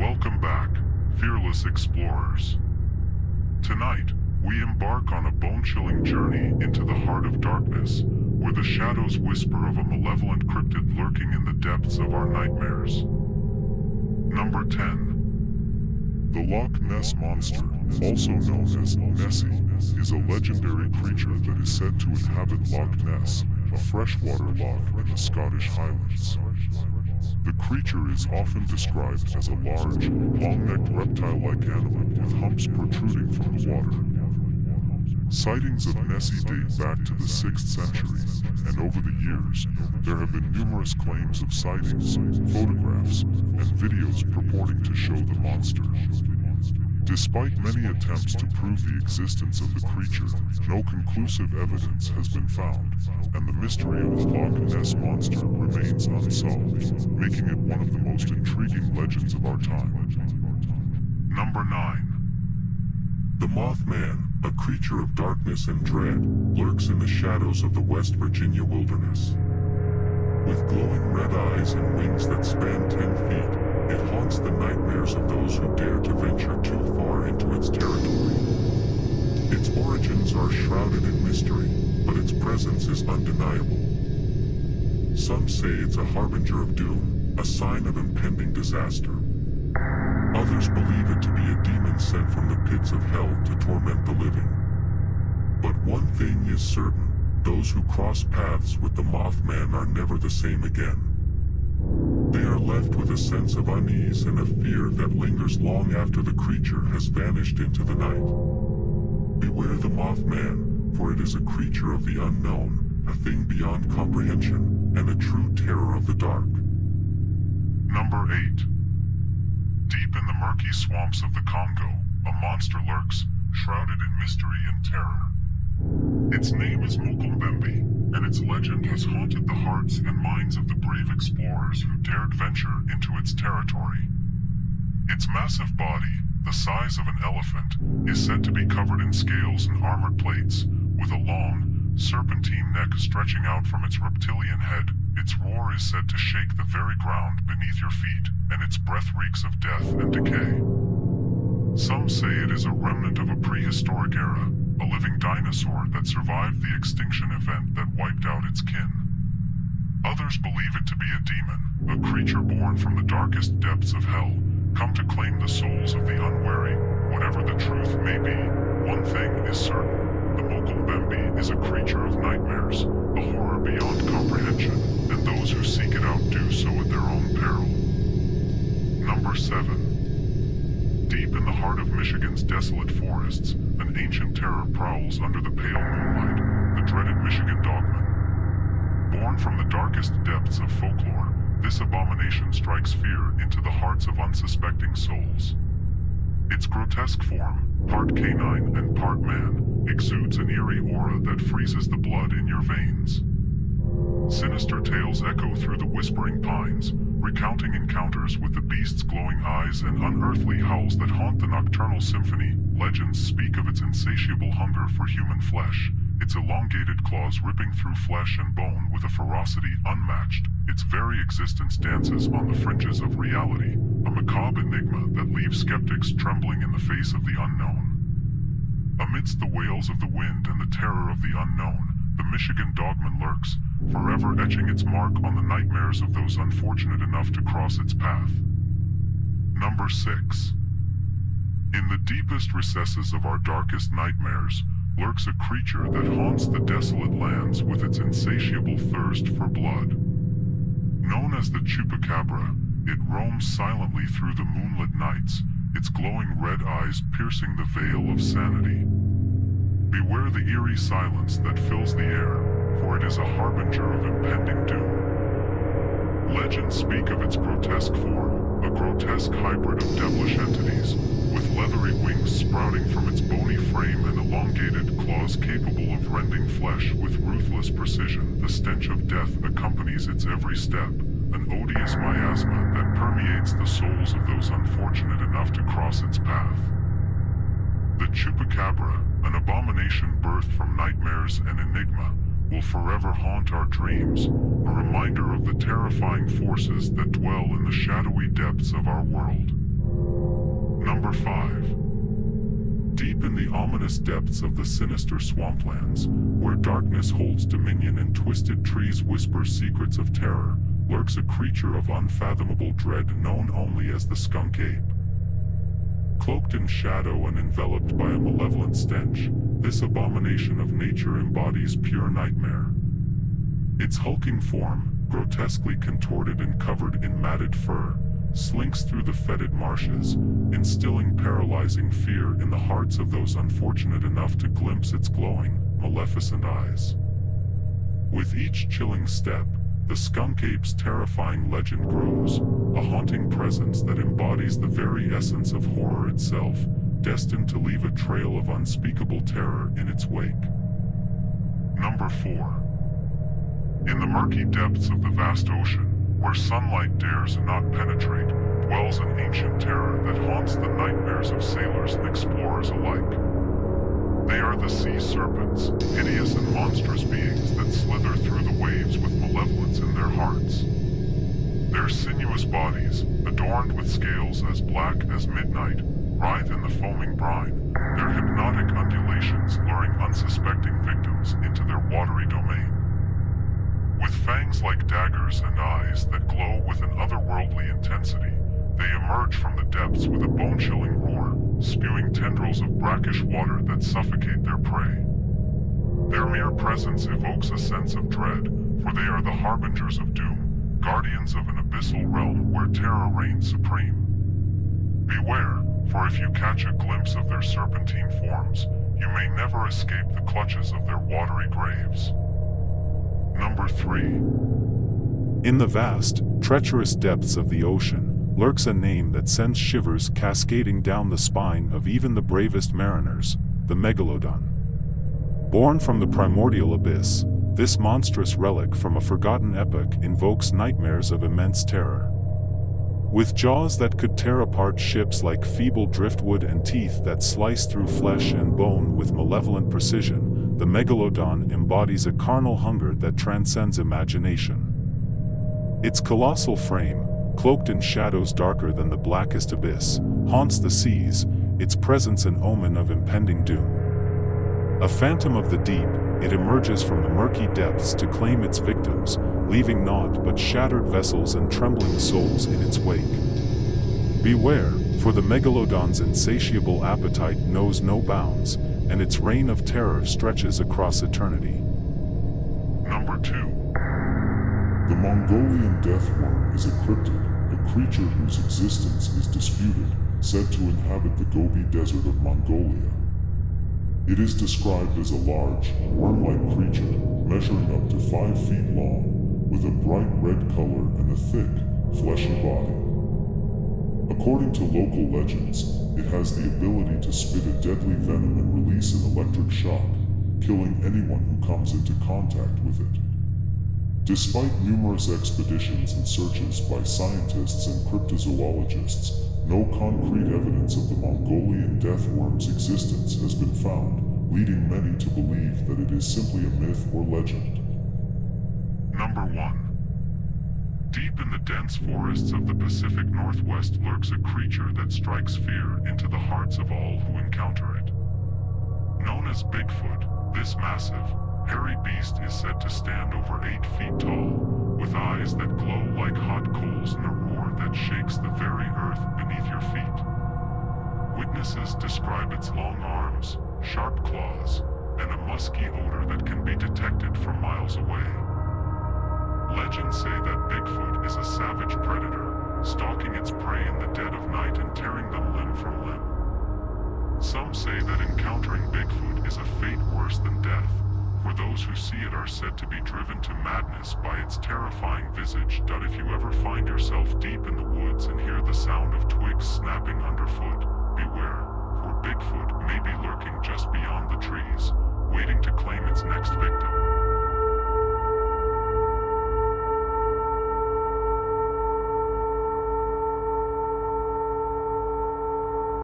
Welcome back, fearless explorers. Tonight, we embark on a bone-chilling journey into the heart of darkness, where the shadows whisper of a malevolent cryptid lurking in the depths of our nightmares. Number 10. The Loch Ness Monster, also known as Nessie, is a legendary creature that is said to inhabit Loch Ness, a freshwater loch in the Scottish Highlands. The creature is often described as a large, long-necked reptile-like animal with humps protruding from the water. Sightings of Nessie date back to the 6th century, and over the years, there have been numerous claims of sightings, photographs, and videos purporting to show the monster. Despite many attempts to prove the existence of the creature, no conclusive evidence has been found, and the mystery of the Loch Ness Monster remains unsolved, making it one of the most intriguing legends of our time. Number 9. The Mothman, a creature of darkness and dread, lurks in the shadows of the West Virginia wilderness. With glowing red eyes and wings that span 10 feet, it haunts the nightmares of those who dare to venture too far into its territory. Its origins are shrouded in mystery, but its presence is undeniable. Some say it's a harbinger of doom, a sign of impending disaster. Others believe it to be a demon sent from the pits of hell to torment the living. But one thing is certain, those who cross paths with the Mothman are never the same again. They are left with a sense of unease and a fear that lingers long after the creature has vanished into the night. Beware the Mothman, for it is a creature of the unknown, a thing beyond comprehension, and a true terror of the dark. Number 8. Deep in the murky swamps of the Congo, a monster lurks, shrouded in mystery and terror. Its name is Mongolian, and its legend has haunted the hearts and minds of the brave explorers who dared venture into its territory. Its massive body, the size of an elephant, is said to be covered in scales and armored plates, with a long, serpentine neck stretching out from its reptilian head. Its roar is said to shake the very ground beneath your feet, and its breath reeks of death and decay. Some say it is a remnant of a prehistoric era, a living dinosaur that survived the extinction event that wiped out its kin. Others believe it to be a demon, a creature born from the darkest depths of hell, come to claim the souls of the unwary. Whatever the truth may be, one thing is certain: the Mongolian is a creature of nightmares, a horror beyond comprehension, and those who seek it out do so at their own peril. Number 7. Deep in the heart of Michigan's desolate forests, an ancient terror prowls under the pale moonlight, the dreaded Michigan dogman. Born from the darkest depths of folklore, this abomination strikes fear into the hearts of unsuspecting souls. Its grotesque form, part canine and part man, exudes an eerie aura that freezes the blood in your veins. Sinister tales echo through the whispering pines, recounting encounters with the beast's glowing eyes and unearthly howls that haunt the nocturnal symphony. Legends speak of its insatiable hunger for human flesh, its elongated claws ripping through flesh and bone with a ferocity unmatched. Its very existence dances on the fringes of reality, a macabre enigma that leaves skeptics trembling in the face of the unknown. Amidst the wails of the wind and the terror of the unknown, the Michigan dogman lurks, forever etching its mark on the nightmares of those unfortunate enough to cross its path. Number 6. In the deepest recesses of our darkest nightmares, lurks a creature that haunts the desolate lands with its insatiable thirst for blood. Known as the Chupacabra, it roams silently through the moonlit nights, its glowing red eyes piercing the veil of sanity. Beware the eerie silence that fills the air, for it is a harbinger of impending doom. Legends speak of its grotesque form, a grotesque hybrid of devilish entities, with leathery wings sprouting from its bony frame and elongated claws capable of rending flesh with ruthless precision. The stench of death accompanies its every step, an odious miasma that permeates the souls of those unfortunate enough to cross its path. The Chupacabra, an abomination birthed from nightmares and enigma, will forever haunt our dreams, a reminder of the terrifying forces that dwell in the shadowy depths of our world. Number 5. Deep in the ominous depths of the sinister swamplands, where darkness holds dominion and twisted trees whisper secrets of terror, lurks a creature of unfathomable dread known only as the skunk ape. Cloaked in shadow and enveloped by a malevolent stench, this abomination of nature embodies pure nightmare. Its hulking form, grotesquely contorted and covered in matted fur, slinks through the fetid marshes, instilling paralyzing fear in the hearts of those unfortunate enough to glimpse its glowing, maleficent eyes. With each chilling step, the skunk ape's terrifying legend grows, a haunting presence that embodies the very essence of horror itself, destined to leave a trail of unspeakable terror in its wake. Number 4. In the murky depths of the vast ocean, where sunlight dares not penetrate, dwells an ancient terror that haunts the nightmares of sailors and explorers alike. They are the sea serpents, hideous and monstrous beings that slither through the waves with malevolence in their hearts. Their sinuous bodies, adorned with scales as black as midnight, writhe in the foaming brine, their hypnotic undulations luring unsuspecting victims into their watery domain. With fangs like daggers and eyes that glow with an otherworldly intensity, they emerge from the depths with a bone-chilling roar, spewing tendrils of brackish water that suffocate their prey. Their mere presence evokes a sense of dread, for they are the harbingers of doom, guardians of an abyssal realm where terror reigns supreme. Beware, for if you catch a glimpse of their serpentine forms, you may never escape the clutches of their watery graves. Number 3. In the vast, treacherous depths of the ocean, lurks a name that sends shivers cascading down the spine of even the bravest mariners, the Megalodon. Born from the primordial abyss, this monstrous relic from a forgotten epoch invokes nightmares of immense terror. With jaws that could tear apart ships like feeble driftwood and teeth that slice through flesh and bone with malevolent precision, the Megalodon embodies a carnal hunger that transcends imagination. Its colossal frame, cloaked in shadows darker than the blackest abyss, haunts the seas, its presence an omen of impending doom. A phantom of the deep, it emerges from the murky depths to claim its victims, leaving naught but shattered vessels and trembling souls in its wake. Beware, for the Megalodon's insatiable appetite knows no bounds, and its reign of terror stretches across eternity. Number 2. The Mongolian deathworm is a cryptid, a creature whose existence is disputed, said to inhabit the Gobi Desert of Mongolia. It is described as a large, worm-like creature, measuring up to 5 feet long, with a bright red color and a thick, fleshy body. According to local legends, it has the ability to spit a deadly venom and release an electric shock, killing anyone who comes into contact with it. Despite numerous expeditions and searches by scientists and cryptozoologists, no concrete evidence of the Mongolian deathworm's existence has been found, leading many to believe that it is simply a myth or legend. Number 1. Deep in the dense forests of the Pacific Northwest lurks a creature that strikes fear into the hearts of all who encounter it. Known as Bigfoot, this massive, hairy beast is said to stand over 8 feet tall, with eyes that glow like hot coals and a roar that shakes the very earth beneath your feet. Witnesses describe its long arms, sharp claws, and a musky odor that can be detected from miles away. Legends say that Bigfoot is a savage predator, stalking its prey in the dead of night and tearing them limb from limb. Some say that encountering Bigfoot is a fate worse than death, for those who see it are said to be driven to madness by its terrifying visage. If you ever find yourself deep in the woods and hear the sound of twigs snapping underfoot, beware, for Bigfoot may be lurking just beyond the trees, waiting to claim its next victim.